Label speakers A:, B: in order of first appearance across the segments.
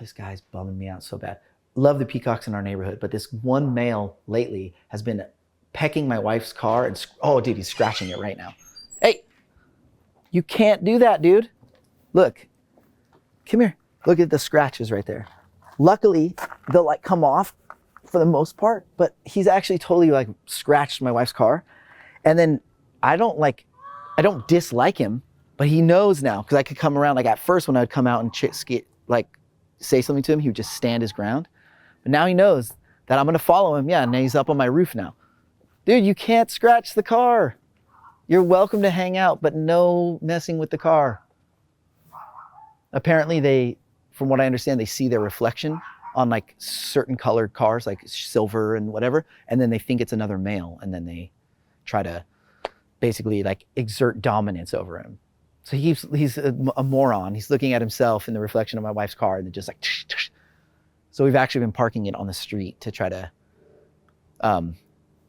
A: this guy's bumming me out so bad. Love the peacocks in our neighborhood, but this one male lately has been pecking my wife's car and, oh dude, he's scratching it right now. Hey, you can't do that, dude. Look, come here. Look at the scratches right there. Luckily, they'll like come off for the most part, but he's actually totally like scratched my wife's car. And then I don't dislike him, but he knows now, because I could come around. Like at first when I'd come out and say something to him, he would just stand his ground. But now he knows that I'm gonna follow him. Yeah, and he's up on my roof now. Dude, you can't scratch the car. You're welcome to hang out, but no messing with the car. Apparently from what I understand, they see their reflection on like certain colored cars, like silver and whatever, and then they think it's another male, and then they try to basically like exert dominance over him. So he's a moron. He's looking at himself in the reflection of my wife's car, and then just like, tsh, tsh. So we've actually been parking it on the street to try to,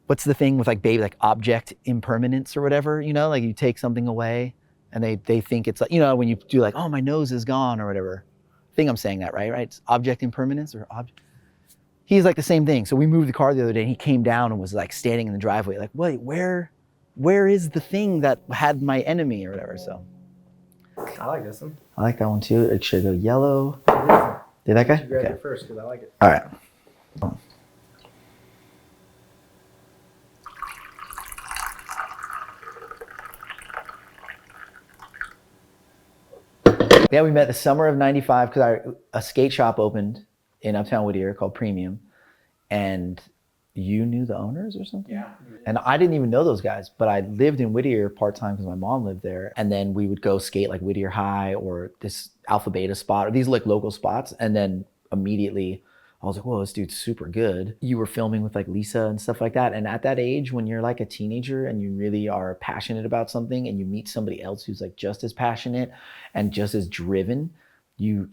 A: what's the thing with like baby, like object impermanence or whatever, you know, like you take something away and they think it's like, you know, when you do like, oh, my nose is gone or whatever. I think I'm saying that right? It's object impermanence or object. He's like the same thing. So we moved the car the other day and he came down and was like standing in the driveway, like, wait, where is the thing that had my enemy or whatever? So.
B: I like this one.
A: I like that one too. It should go yellow. Did that guy?
B: You grab it first because I like it.
A: All right. Yeah, we met the summer of '95 because a skate shop opened in Uptown Whittier called Premium, and you knew the owners or something?
B: Yeah.
A: And I didn't even know those guys, but I lived in Whittier part-time because my mom lived there. And then we would go skate like Whittier High or this Alpha Beta spot or these like local spots. And then immediately I was like, whoa, this dude's super good. You were filming with like Lisa and stuff like that. And at that age, when you're like a teenager and you really are passionate about something and you meet somebody else who's like just as passionate and just as driven, you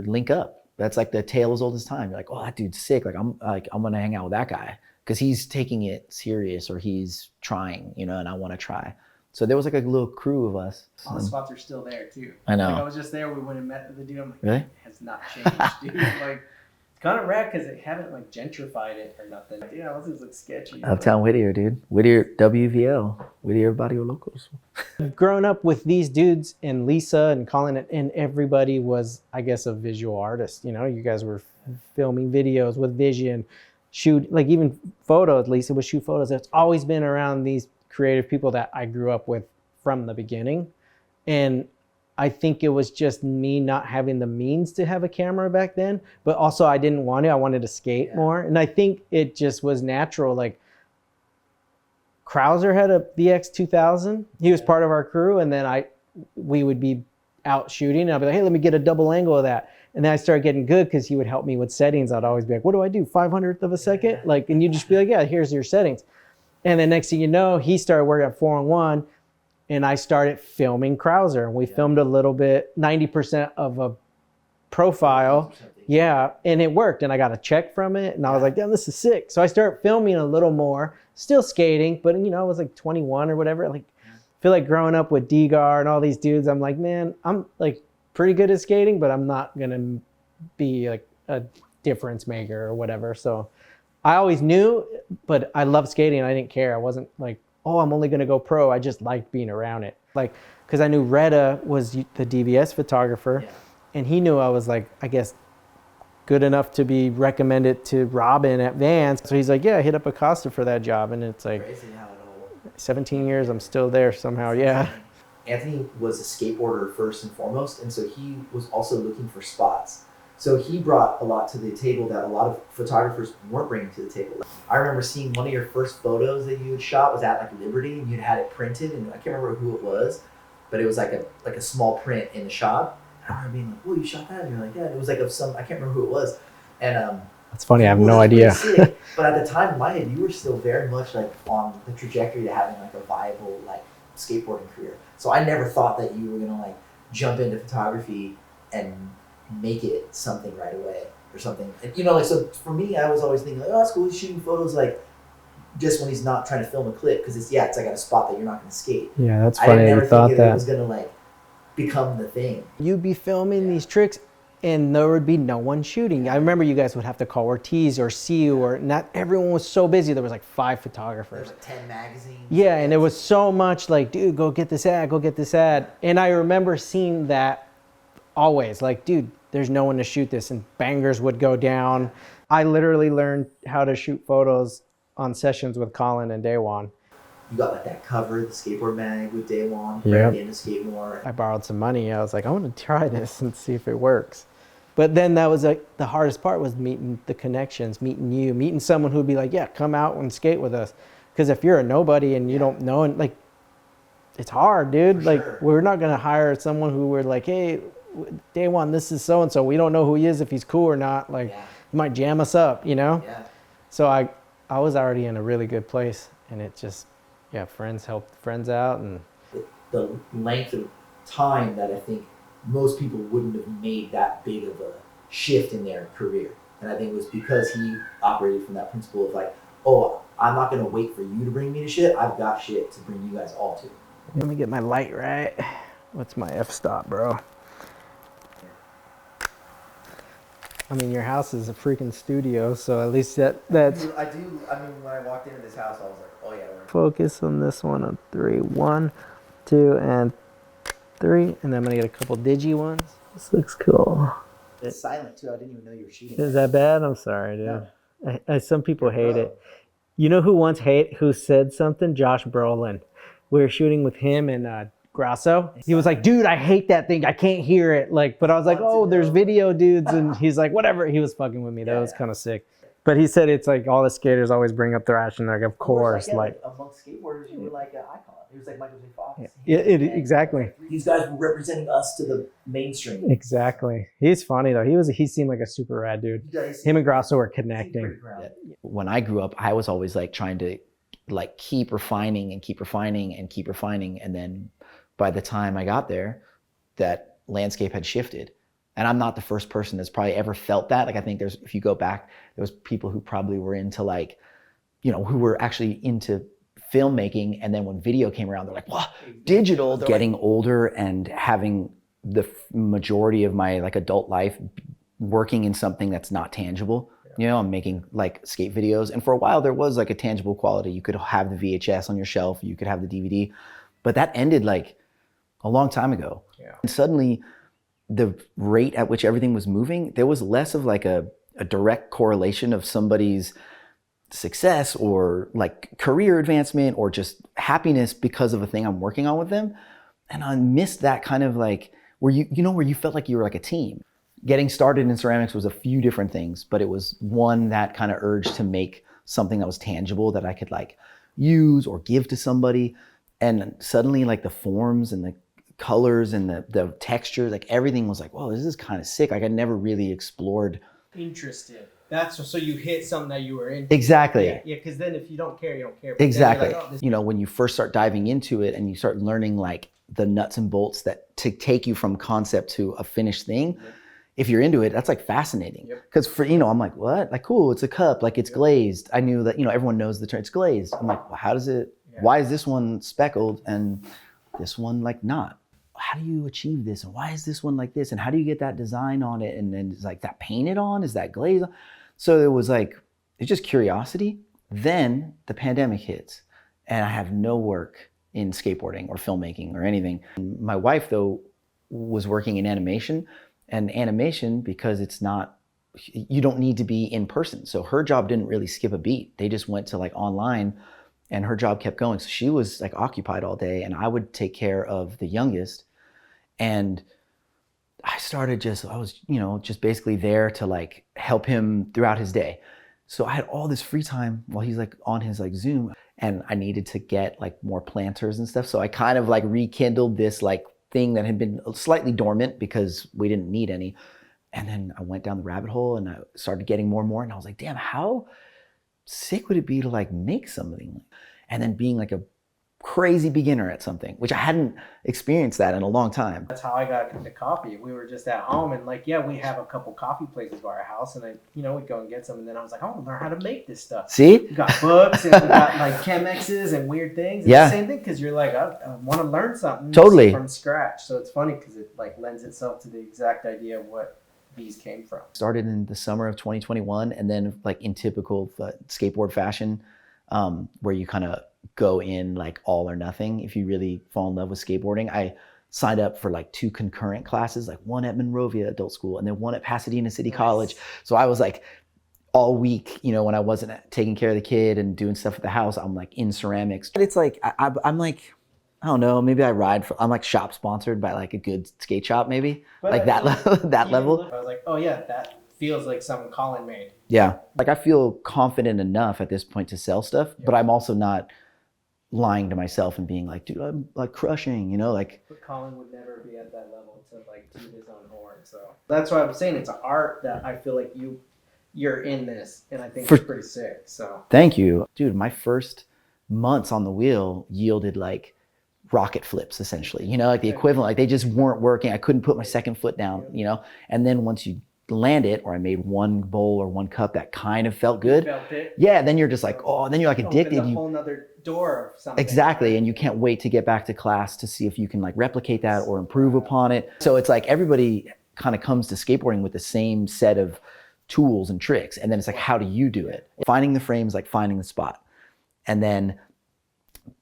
A: link up. That's like the tale as old as time. You're like, oh, that dude's sick. I'm gonna hang out with that guy because he's taking it serious or he's trying, you know, and I want to try. So there was like a little crew of us.
B: All the spots are still there too.
A: I know.
B: Like I was just there. We went and met the dude. I'm like,
A: really?
B: It has not changed, dude. Like, it's kind of rad because they haven't like gentrified it or nothing. Like, yeah, this is like sketchy.
A: Uptown Whittier, dude. Whittier, WVL. Whittier Barrio Locos.
C: Growing up with these dudes and Lisa and Colin and everybody was, I guess, a visual artist. You know, you guys were filming videos with vision, shoot, like even photos. Lisa would shoot photos. It's always been around these creative people that I grew up with from the beginning. And I think it was just me not having the means to have a camera back then, but also I didn't want to. I wanted to skate more. And I think it just was natural. Like Krauser had a BX 2000. He was part of our crew. And then we would be out shooting and I'd be like, hey, let me get a double angle of that. And then I started getting good because he would help me with settings. I'd always be like, what do I do? 500th of a second? Like, and you'd just be like, yeah, here's your settings. And then next thing you know, he started working at 4-on-1 and I started filming Krauser. And we filmed a little bit, 90% of a profile. Yeah, and it worked. And I got a check from it. And I was like, damn, this is sick. So I started filming a little more, still skating. But, you know, I was like 21 or whatever. Like, I feel like growing up with D-Gar and all these dudes, I'm like, man, I'm like pretty good at skating, but I'm not going to be like a difference maker or whatever. So I always knew, but I love skating. I didn't care. I wasn't like, oh, I'm only going to go pro. I just liked being around it. Like, because I knew Retta was the DVS photographer, and he knew I was like, I guess, good enough to be recommended to Robin at Vans. So he's like, yeah, hit up Acosta for that job. And it's like, crazy how it all 17 years, I'm still there somehow, yeah.
A: Anthony was a skateboarder first and foremost, and so he was also looking for spots. So he brought a lot to the table that a lot of photographers weren't bringing to the table. I remember seeing one of your first photos that you had shot was at like Liberty, and you'd had it printed, and I can't remember who it was, but it was like a small print in the shop. And I remember being like, "Oh, you shot that?" And you're like, "Yeah." And it was like I can't remember who it was, and
C: that's funny. I have no idea.
A: Sick. But at the time in my head, you were still very much like on the trajectory to having like a viable like skateboarding career. So I never thought that you were gonna like jump into photography and make it something right away or something. And, you know, like, so for me, I was always thinking like, oh, that's cool. He's shooting photos like just when he's not trying to film a clip because it's like at a spot that you're not going to skate.
C: Yeah, that's funny.
A: I never
C: thought
A: think
C: that
A: it was going to like become the thing.
C: You'd be filming these tricks and there would be no one shooting. I remember you guys would have to call Ortiz or CU, or not everyone was so busy. There was like 5 photographers.
A: There's 10 magazines.
C: Yeah, and it was so much like, dude, go get this ad, go get this ad. And I remember seeing that always, like, dude, there's no one to shoot this, and bangers would go down. I literally learned how to shoot photos on sessions with Colin and Daewon.
A: You got like that cover, the skateboard mag with Day One,
C: Yep.
A: right into Skate-More.
C: I borrowed some money. I was like, I want to try this and see if it works. But then that was like the hardest part, was meeting the connections, meeting you, meeting someone who'd be like, yeah, come out and skate with us. Because if you're a nobody and you don't know, and like, it's hard, dude.
A: For
C: Like,
A: sure.
C: we're not going to hire someone who we're like, hey, Day One, this is so-and-so. We don't know who he is, if he's cool or not. Like,
A: Yeah.
C: he might jam us up, you know?
A: Yeah.
C: So I was already in a really good place, and it just, yeah, friends helped friends out. And
A: The length of time that I think most people wouldn't have made that big of a shift in their career. And I think it was because he operated from that principle of like, oh, I'm not going to wait for you to bring me to shit. I've got shit to bring you guys all to.
C: let me get my light right. What's my f-stop, bro? I mean, your house is a freaking studio, so at least that's...
A: I mean, when I walked into this house, I was like, oh yeah, we're...
C: Focus on this one on 3. 1, 2, and 3. And then I'm going to get a couple digi ones. This looks cool.
A: It's silent too. I didn't even know you were shooting.
C: Is that bad? I'm sorry, dude.
A: No.
C: Some people hate it. You know who said something? Josh Brolin. We were shooting with him and Grasso. He was like, dude, I hate that thing. I can't hear it. Like, but I was like, oh, there's video dudes. And he's like, whatever. He was fucking with me. That was kind of sick. But he said it's like all the skaters always bring up thrash, and like, of course, like
A: amongst skateboarders, you were like an icon. He was like Michael J. Fox.
C: exactly.
A: These guys were representing us to the mainstream.
C: Exactly. He's funny though. He seemed like a super rad dude. Him and Grasso were connecting.
A: When I grew up, I was always like trying to like keep refining and keep refining and keep refining. And then by the time I got there, that landscape had shifted. And I'm not the first person that's probably ever felt that. Like, I think if you go back, there was people who probably were into like, you know, who were actually into filmmaking. And then when video came around, they're like, wow, digital. Getting older and having the majority of my like adult life working in something that's not tangible. You know, I'm making like skate videos. And for a while there was like a tangible quality. You could have the VHS on your shelf, you could have the DVD, but that ended like a long time ago. Yeah. And suddenly the rate at which everything was moving, there was less of like a direct correlation of somebody's success or like career advancement or just happiness because of a thing I'm working on with them. And I missed that kind of like where you felt like you were like a team. Getting started in ceramics was a few different things, but it was one that kind of urge to make something that was tangible that I could like use or give to somebody. And suddenly like the forms and the colors and the textures, like everything was like, whoa, this is kind of sick. Like I never really explored.
C: Interested. That's so you hit something that you were into.
A: Exactly.
C: Yeah, because then if you don't care, you don't care.
A: Exactly.
C: Like, oh,
A: you know, when you first start diving into it and you start learning like the nuts and bolts that to take you from concept to a finished thing, if you're into it, that's like fascinating. Because for, you know, I'm like, what? Like, cool, it's a cup, like it's glazed. I knew that, you know, everyone knows the term, it's glazed. I'm like, well, how does it, why is this one speckled and this one like not? How do you achieve this? And why is this one like this? And how do you get that design on it? And then it's like that painted on, is that glazed on? So it was like, it's just curiosity. Then the pandemic hits and I have no work in skateboarding or filmmaking or anything. And my wife though was working in animation. And animation, because it's not, you don't need to be in person. So her job didn't really skip a beat. They just went to like online and her job kept going. So she was like occupied all day and I would take care of the youngest. And I was, you know, just basically there to like help him throughout his day. So I had all this free time while he's like on his like Zoom and I needed to get like more planters and stuff. So I kind of like rekindled this like thing that had been slightly dormant because we didn't need any. And then I went down the rabbit hole and I started getting more and more. And I was like, damn, how sick would it be to like make something? And then being like a crazy beginner at something, which I hadn't experienced that in a long time.
C: That's how I got into coffee. We were just at home and like, yeah, we have a couple coffee places by our house and we'd go and get some. And then I was like, I want to learn how to make this stuff.
A: See?
C: We got books and we got like Chemexes and weird things. It's the same thing because you're like, I want to learn something
A: totally
C: from scratch. So it's funny because it like lends itself to the exact idea of what
B: these came from.
A: Started in the summer of 2021, and then like in typical skateboard fashion, where you kind of go in like all or nothing. If you really fall in love with skateboarding, I signed up for like 2 concurrent classes, like one at Monrovia Adult School and then one at Pasadena City College. So I was like all week, you know, when I wasn't taking care of the kid and doing stuff at the house, I'm like in ceramics. But it's like, I'm like, I don't know, maybe I'm like shop sponsored by like a good skate shop, maybe.
B: But
A: like that level.
B: I was like, oh yeah, that feels like something Colin made.
A: Yeah. Like I feel confident enough at this point to sell stuff, but I'm also not lying to myself and being like, dude, I'm like crushing, you know, like.
B: But Colin would never be at that level to like toot his own horn. So that's why I'm saying it's an art that I feel like you're in this, and I think it's pretty sick. So
A: thank you, dude. My first months on the wheel yielded like rocket flips, essentially, you know, like the equivalent, like they just weren't working. I couldn't put my second foot down, you know, and then once you land it, or I made one bowl or one cup that kind of felt good. Yeah, then you're just like, oh, then you're like addicted.
B: A whole nother door of something.
A: Exactly, and you can't wait to get back to class to see if you can like replicate that or improve upon it. So it's like everybody kind of comes to skateboarding with the same set of tools and tricks, and then it's like, how do you do it? Finding the frame is like finding the spot, and then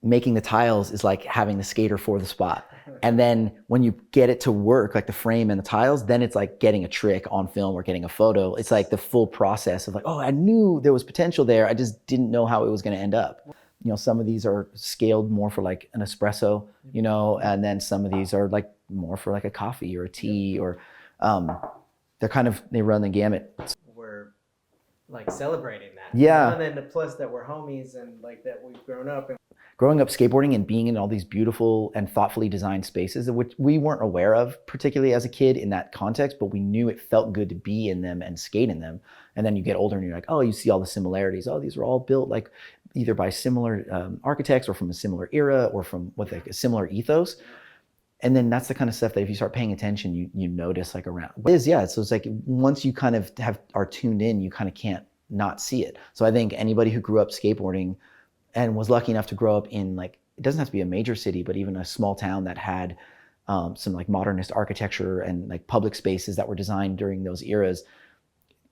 A: making the tiles is like having the skater for the spot. And then when you get it to work, like the frame and the tiles, then it's like getting a trick on film or getting a photo. It's like the full process of like, oh, I knew there was potential there. I just didn't know how it was going to end up. You know, some of these are scaled more for like an espresso, you know, and then some of these are like more for like a coffee or a tea, or they run the gamut.
B: We're like celebrating that.
A: Yeah.
B: And then the plus that we're homies and like that we've grown up. And
A: growing up skateboarding and being in all these beautiful and thoughtfully designed spaces, which we weren't aware of, particularly as a kid in that context, but we knew it felt good to be in them and skate in them. And then you get older and you're like, oh, you see all the similarities. Oh, these were all built like either by similar architects or from a similar era or from with like a similar ethos. And then that's the kind of stuff that if you start paying attention, you notice like around. So it's like once you kind of are tuned in, you kind of can't not see it. So I think anybody who grew up skateboarding and was lucky enough to grow up in like, it doesn't have to be a major city, but even a small town that had some like modernist architecture and like public spaces that were designed during those eras,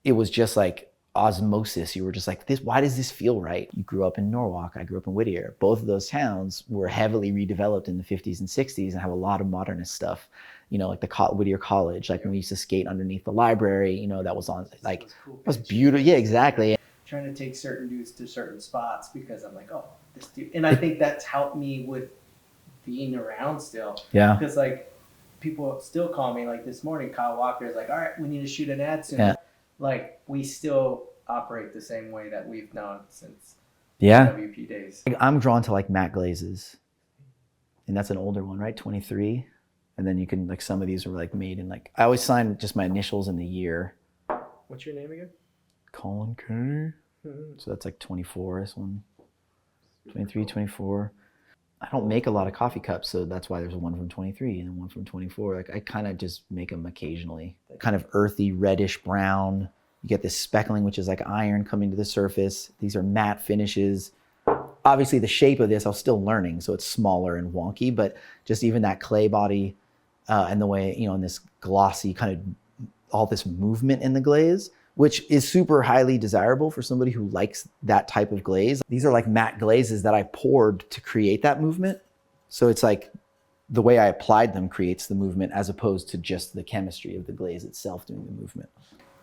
A: it was just like osmosis. You were just like, why does this feel right? You grew up in Norwalk, I grew up in Whittier. Both of those towns were heavily redeveloped in the 50s and 60s and have a lot of modernist stuff. You know, like the Whittier College, like when we used to skate underneath the library, you know, that was on like, it was beautiful. Yeah, exactly.
B: Trying to take certain dudes to certain spots because I'm like, oh, this dude. And I think that's helped me with being around still.
A: Yeah.
B: Because like people still call me, like this morning, Kyle Walker is like, all right, we need to shoot an ad soon.
A: Yeah.
B: Like we still operate the same way that we've known since WP days.
A: I'm drawn to like matte glazes, and that's an older one, right? 23. And then you can like, some of these are like made in like, I always sign just my initials in the year.
B: What's your name again?
A: Colin Kennedy. So that's like 24, this one. 23, 24. I don't make a lot of coffee cups, so that's why there's one from 23 and one from 24. Like I kind of just make them occasionally. Kind of earthy, reddish brown. You get this speckling, which is like iron coming to the surface. These are matte finishes. Obviously the shape of this, I'm still learning, so it's smaller and wonky, but just even that clay body and the way, you know, in this glossy kind of all this movement in the glaze, which is super highly desirable for somebody who likes that type of glaze. These are like matte glazes that I poured to create that movement. So it's like the way I applied them creates the movement as opposed to just the chemistry of the glaze itself doing the movement.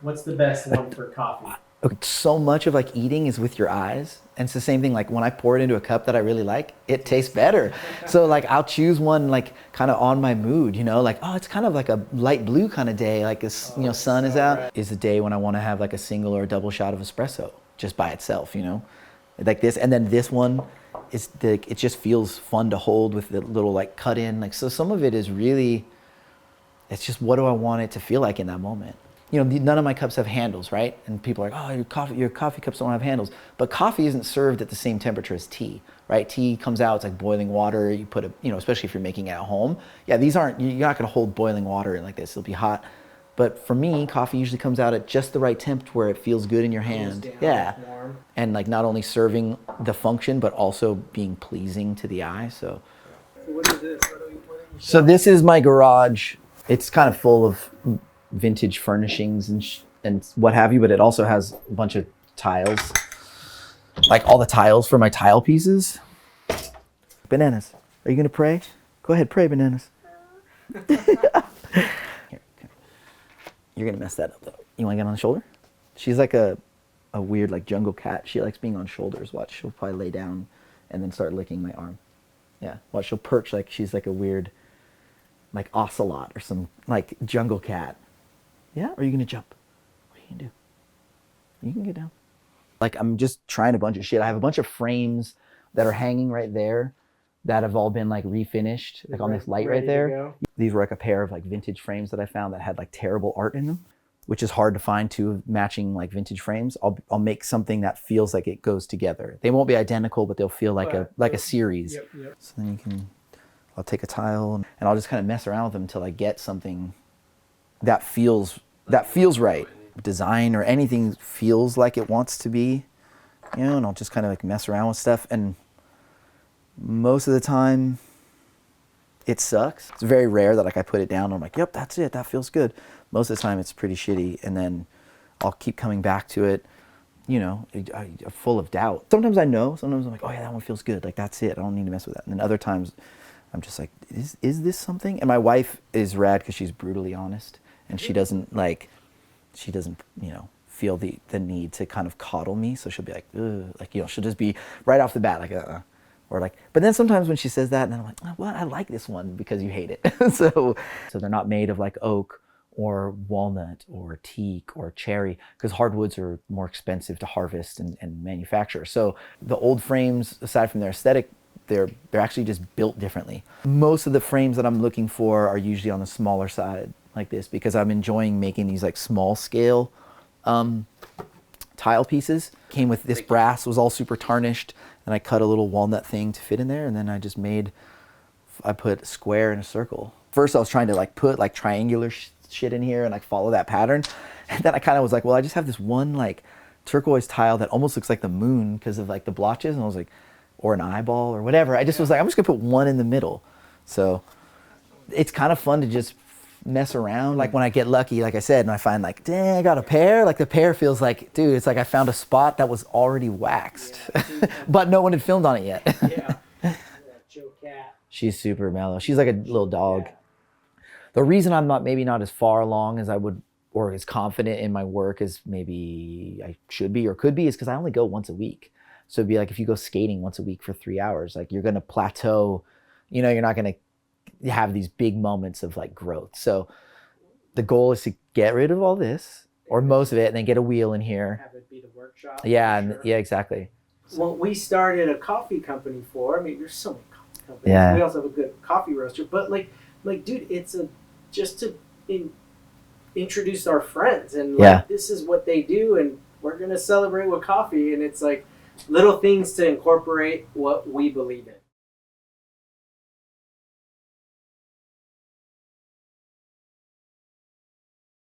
B: What's the best one for coffee?
A: So much of like eating is with your eyes. And it's the same thing, like when I pour it into a cup that I really like, it tastes better. So like I'll choose one like kind of on my mood, you know, like, oh, it's kind of like a light blue kind of day, like this, you know, sun is out. Right. Is the day when I want to have like a single or a double shot of espresso just by itself, you know, like this. And then this one is it just feels fun to hold with the little like cut in. Like, so some of it is really, it's just, what do I want it to feel like in that moment? You know, none of my cups have handles, right? And people are like, oh, your coffee cups don't have handles. But coffee isn't served at the same temperature as tea, right? Tea comes out, it's like boiling water. You put you know, especially if you're making it at home. Yeah, these aren't, you're not gonna hold boiling water in like this, it'll be hot. But for me, coffee usually comes out at just the right temp where it feels good in your hand. Yeah, and like not only serving the function, but also being pleasing to the eye, so.
B: What is this?
A: So this is my garage. It's kind of full of vintage furnishings and what have you, but it also has a bunch of tiles, like all the tiles for my tile pieces. Bananas, are you gonna pray? Go ahead, pray, Bananas. Here, you're gonna mess that up though. You wanna get on the shoulder? She's like a weird like jungle cat. She likes being on shoulders. Watch, she'll probably lay down and then start licking my arm. Yeah, watch, she'll perch like she's like a weird like ocelot or some like jungle cat. Yeah, or are you gonna jump? What are you gonna do? You can get down. Like I'm just trying a bunch of shit. I have a bunch of frames that are hanging right there that have all been like refinished, like on this light right there. These were like a pair of like vintage frames that I found that had like terrible art in them, which is hard to find two matching like vintage frames. I'll make something that feels like it goes together. They won't be identical, but they'll feel like a series. Yep. So then I'll take a tile and I'll just kind of mess around with them until I get something that feels right. Design or anything feels like it wants to be, you know, and I'll just kind of like mess around with stuff. And most of the time it sucks. It's very rare that like I put it down and I'm like, yep, that's it, that feels good. Most of the time it's pretty shitty, and then I'll keep coming back to it, you know, full of doubt. Sometimes I know, sometimes I'm like, oh yeah, that one feels good, like that's it, I don't need to mess with that. And then other times I'm just like, is this something? And my wife is rad because she's brutally honest, and she doesn't, you know, feel the need to kind of coddle me. So she'll be like, ugh, like, you know, she'll just be right off the bat like, or like, but then sometimes when she says that, and then I'm like, oh, well, I like this one because you hate it. so they're not made of like oak or walnut or teak or cherry, because hardwoods are more expensive to harvest and manufacture. So the old frames, aside from their aesthetic, they're actually just built differently. Most of the frames that I'm looking for are usually on the smaller side like this, because I'm enjoying making these like small scale tile pieces. Came with this brass, was all super tarnished, and I cut a little walnut thing to fit in there, and then I put a square and a circle. First I was trying to like put like triangular shit in here and like follow that pattern, and then I kind of was like, well, I just have this one like turquoise tile that almost looks like the moon because of like the blotches, and I was like, or an eyeball or whatever. I just was like, I'm just gonna put one in the middle. So it's kind of fun to just mess around. Like when I get lucky, like I said, and I find like, dang, I got a pear. Like the pear feels like, dude, it's like I found a spot that was already waxed, but no one had filmed on it yet.
C: Yeah. That Joe cat.
A: She's super mellow. She's like a little dog. Yeah. The reason I'm maybe not as far along as I would, or as confident in my work as maybe I should be or could be, is because I only go once a week. So it'd be like if you go skating once a week for 3 hours, like you're gonna plateau. You know, you're not gonna have these big moments of like growth. So the goal is to get rid of all this or most of it, and then get a wheel in here.
C: Have it be the workshop.
A: Yeah,
C: sure.
A: Yeah, exactly.
C: Well, we started a coffee company I mean, there's so many coffee companies.
A: Yeah.
C: We also have a good coffee roaster, but like, dude, it's just to introduce our friends, and like, this is what they do, and we're gonna celebrate with coffee, and it's like little things to incorporate what we believe in.